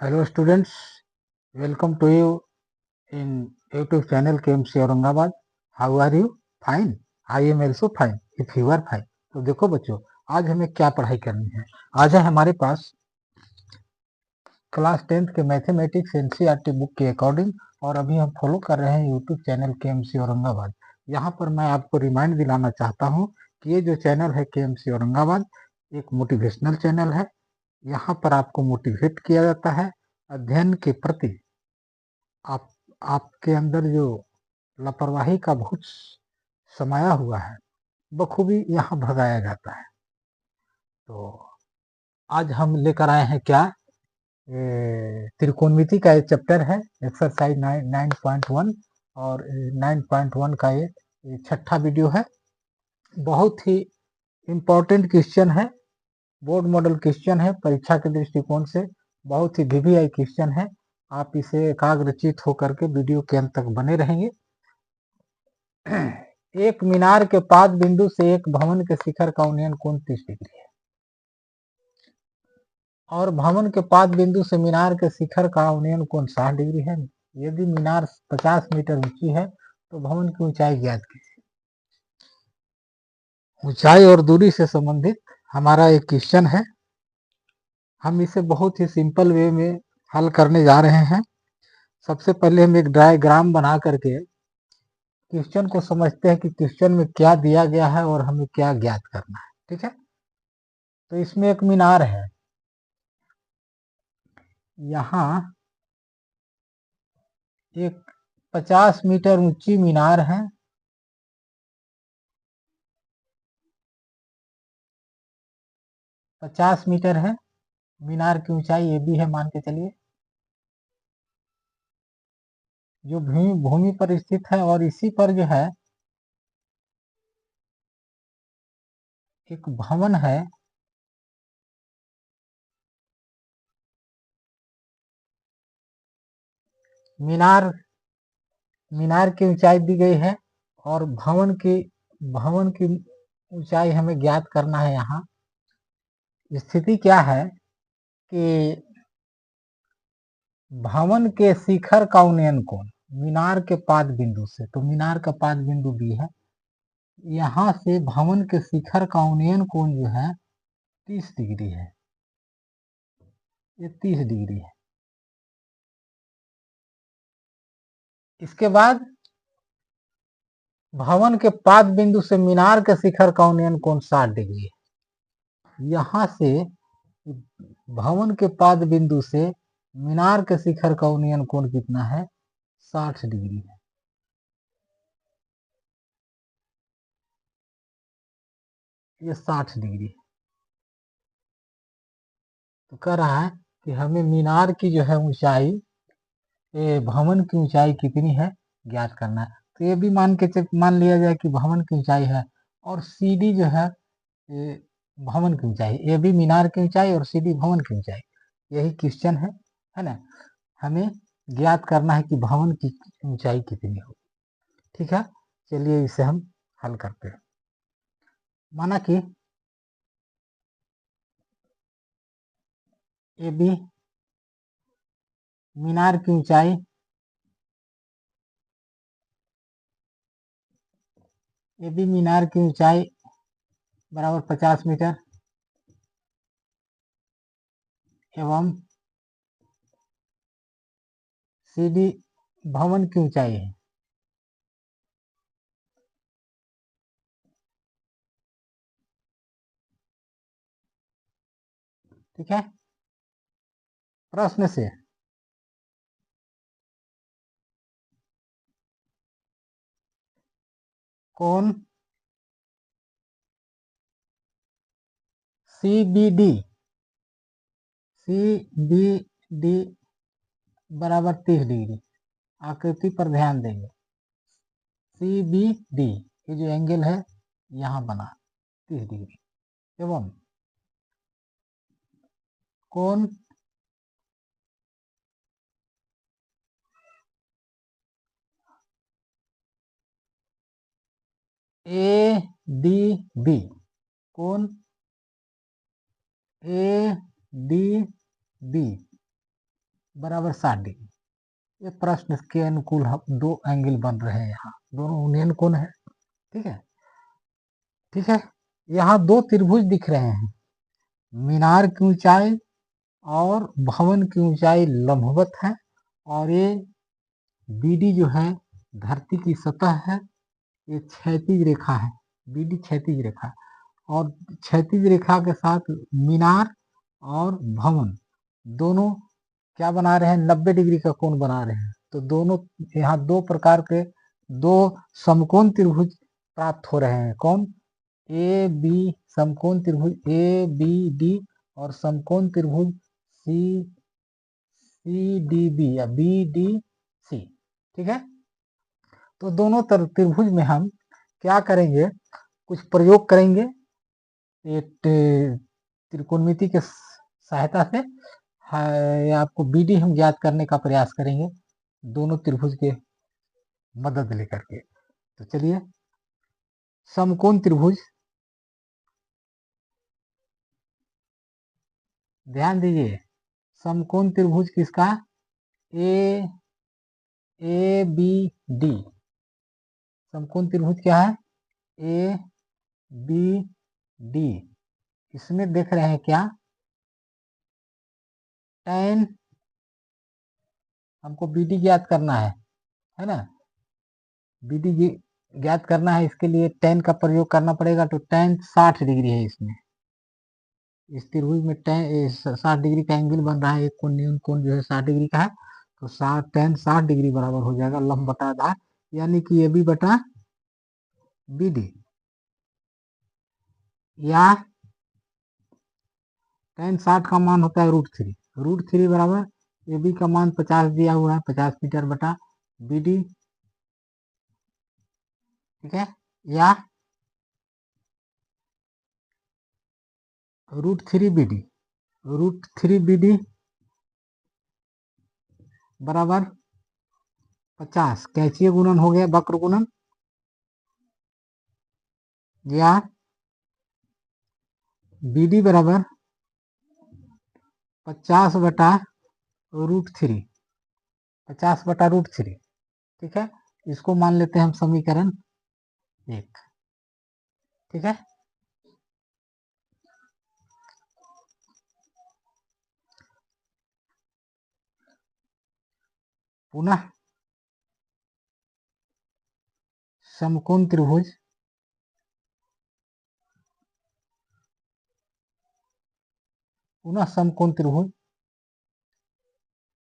Hello students, welcome to you in YouTube channel KMC Aurangabad. How are you? Fine. I am also fine. If you are fine. तो देखो बच्चों, आज हमें क्या पढ़ाई करनी है. आज है हमारे पास क्लास 10th के मैथमेटिक्स एनसीईआरटी बुक के अकॉर्डिंग, और अभी हम फॉलो कर रहे हैं यूट्यूब चैनल केएमसी औरंगाबाद. यहाँ पर मैं आपको रिमाइंड दिलाना चाहता हूँ कि ये जो चैनल है केएमसी औरंगाबाद एक मोटिवेशनल चैनल है. यहाँ पर आपको मोटिवेट किया जाता है अध्ययन के प्रति. आप आपके अंदर जो लापरवाही का भूत समाया हुआ है बखूबी यहाँ भगाया जाता है. तो आज हम लेकर आए हैं क्या, त्रिकोणमिति का एक चैप्टर है, एक्सरसाइज 9.1 और 9.1 का ये छठा वीडियो है. बहुत ही इम्पोर्टेंट क्वेश्चन है, बोर्ड मॉडल क्वेश्चन है. परीक्षा के दृष्टिकोण से बहुत ही वीवीआई क्वेश्चन है. आप इसे एकाग्रचित होकर के वीडियो के अंत तक बने रहेंगे. एक मीनार के पाद बिंदु से एक भवन के शिखर का उन्नयन कोण 30 डिग्री है, और भवन के पाद बिंदु से मीनार के शिखर का उन्नयन कोण 60 डिग्री है. यदि मीनार 50 मीटर ऊंची है तो भवन की ऊंचाई ज्ञात कीजिए. ऊंचाई और दूरी से संबंधित हमारा एक क्वेश्चन है. हम इसे बहुत ही सिंपल वे में हल करने जा रहे हैं. सबसे पहले हम एक डायग्राम बना करके क्वेश्चन को समझते हैं कि क्वेश्चन में क्या दिया गया है और हमें क्या ज्ञात करना है. ठीक है, तो इसमें एक मीनार है. यहाँ एक 50 मीटर ऊंची मीनार है. 50 मीटर है मीनार की ऊंचाई, ये भी है मान के चलिए, जो भूमि पर स्थित है. और इसी पर जो है एक भवन है. मीनार की ऊंचाई दी गई है और भवन की ऊंचाई हमें ज्ञात करना है. यहाँ स्थिति क्या है कि भवन के शिखर का उन्नयन कोण मीनार के पाद बिंदु से, तो मीनार का पाद बिंदु बी है, यहाँ से भवन के शिखर का उन्नयन कोण जो है 30 डिग्री है. ये 30 डिग्री है. इसके बाद भवन के पाद बिंदु से मीनार के शिखर का उन्नयन कोण 60 डिग्री है. यहाँ से भवन के पाद बिंदु से मीनार के शिखर का उन्नयन कोण कितना है, 60 डिग्री है. ये 60 डिग्री है. तो कह रहा है कि हमें मीनार की जो है ऊंचाई, भवन की ऊंचाई कितनी है ज्ञात करना है. तो ये भी मान लिया जाए कि भवन की ऊंचाई है, और सीडी जो है ये भवन की ऊंचाई, ये भी मीनार की ऊंचाई और सीडी भवन की ऊंचाई. यही क्वेश्चन है ना. हमें ज्ञात करना है कि भवन की ऊंचाई कितनी हो. ठीक है, चलिए इसे हम हल करते हैं. माना कि ये भी मीनार की ऊंचाई, ये भी मीनार की ऊंचाई बराबर 50 मीटर, एवं सीडी भवन की ऊंचाई है. ठीक है, प्रश्न से कोण CBD बराबर 30 डिग्री. आकृति पर ध्यान देंगे. CBD ये जो एंगल है यहाँ बना 30 डिग्री, एवं कोण ADB, कोण ADB बराबर 60 डिग्री। ये प्रश्न के अनुकूल हम 2 एंगल बन रहे हैं, यहाँ दोनों उन्नयन कोण है। ठीक है, ठीक है। यहाँ 2 त्रिभुज दिख रहे हैं, मीनार की ऊंचाई और भवन की ऊंचाई लंबवत है, और ये बीडी जो है धरती की सतह है, ये क्षैतिज रेखा है, बीडी क्षैतिज रेखा, और क्षैतिज रेखा के साथ मीनार और भवन दोनों क्या बना रहे हैं, 90 डिग्री का कोण बना रहे हैं। तो दोनों यहाँ 2 प्रकार के 2 समकोण त्रिभुज प्राप्त हो रहे हैं। कौन? ए बी समकोण त्रिभुज ए बी डी और समकोण त्रिभुज सी सी डी बी या बी डी सी। ठीक है, तो दोनों त्रिभुज में हम क्या करेंगे, कुछ प्रयोग करेंगे त्रिकोणमिति के सहायता से। आपको बीडी हम ज्ञात करने का प्रयास करेंगे दोनों त्रिभुज के मदद लेकर के। तो चलिए, समकोण त्रिभुज, ध्यान दीजिए, समकोण त्रिभुज किसका? A B D. समकोण त्रिभुज क्या है? A B D. इसमें देख रहे हैं क्या, tan, हमको बीडी ज्ञात करना है ना, बीडी ज्ञात करना है, इसके लिए tan का प्रयोग करना पड़ेगा। तो tan 60 डिग्री है इसमें, इस त्रिभुज में tan 60 डिग्री का एंगल बन रहा है, एक कोण न्यून कोण जो है 60 डिग्री का है। तो tan 60 डिग्री बराबर हो जाएगा लंब बटा आधार, यानी कि ए बी बटा बी डी, या tan 60 का मान होता है √3, √3 बराबर ए बी का मान 50 दिया हुआ है, 50 मीटर बटा बी डी। ठीक है, या √3 बी डी, √3 बी डी बराबर 50, कैचिय गुणन हो गया, वक्र गुणन, या बी डी बराबर 50 बटा √3, 50 बटा √3। ठीक है, इसको मान लेते हैं हम समीकरण 1। ठीक है, पुनः समकोण त्रिभुज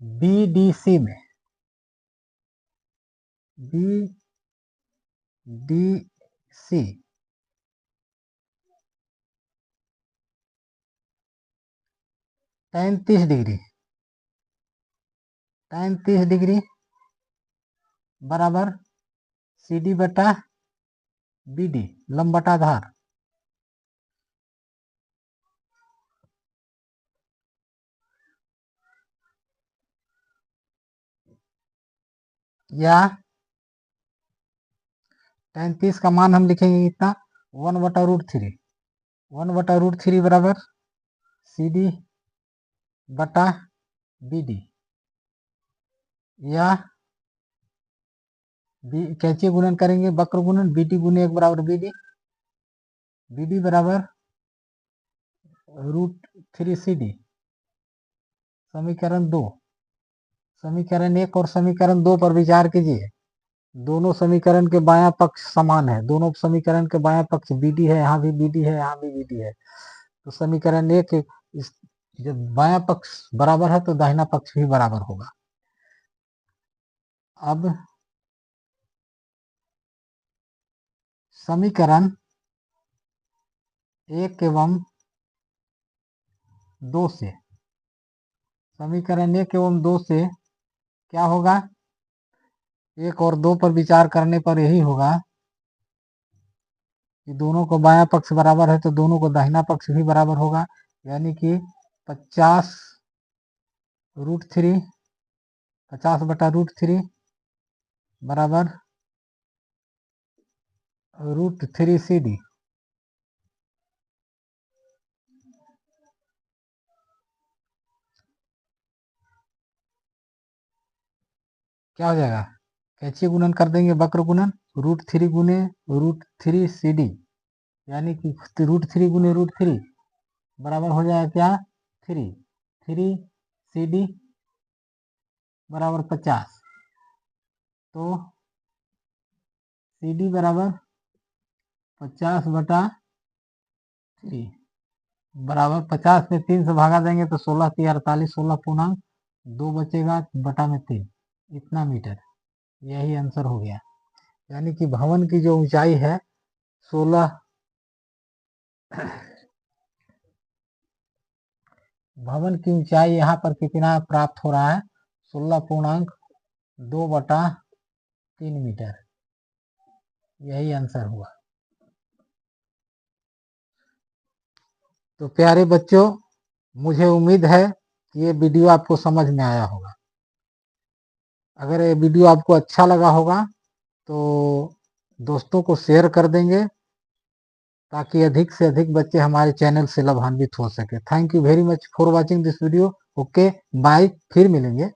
बीडीसी में, बीडीसी 30 डिग्री, 30 डिग्री बराबर सी डी बटा बी डी, लंब बटा आधार, या tan 30 का मान हम लिखेंगे कितना, 1 बटा √3, 1 बटा √3 बराबर सी डी बटा बी डी, या कैसे गुणन करेंगे, वक्र गुणन, बी डी गुने 1 बराबर बी डी, बी डी बराबर √3 सी डी। समीकरण 2, समीकरण 1 और समीकरण 2 पर विचार कीजिए। दोनों समीकरण के बायां पक्ष समान है, दोनों समीकरण के बायां पक्ष बीडी है, यहाँ भी बीडी है, यहाँ भी बीडी है। तो समीकरण 1 इस जब बायां पक्ष बराबर है तो दाहिना पक्ष भी बराबर होगा। अब समीकरण 1 एवं 2 से, समीकरण 1 एवं 2 से क्या होगा, 1 और 2 पर विचार करने पर यही होगा कि दोनों को बायां पक्ष बराबर है तो दोनों को दाहिना पक्ष भी बराबर होगा, यानी कि 50 √3, 50 बटा √3 बराबर √3 सी डी। क्या हो जाएगा, कैचिए गुणन कर देंगे, वक्र गुणन, √3 गुने √3 CD, यानी कि √3 गुने √3 बराबर हो जाएगा क्या, 3 CD बराबर 50। तो CD बराबर 50/3 बराबर 50 में 3 से भागा देंगे तो 16 3 48, 16 पूर्णांक 2 बचेगा बटा में 3, इतना मीटर। यही आंसर हो गया। यानी कि भवन की जो ऊंचाई है 16 भवन की ऊंचाई यहाँ पर कितना प्राप्त हो रहा है, 16.2/3 मीटर। यही आंसर हुआ। तो प्यारे बच्चों, मुझे उम्मीद है कि ये वीडियो आपको समझ में आया होगा। अगर ये वीडियो आपको अच्छा लगा होगा तो दोस्तों को शेयर कर देंगे, ताकि अधिक से अधिक बच्चे हमारे चैनल से लाभान्वित हो सके। Thank you very much for watching this video. Okay bye, फिर मिलेंगे।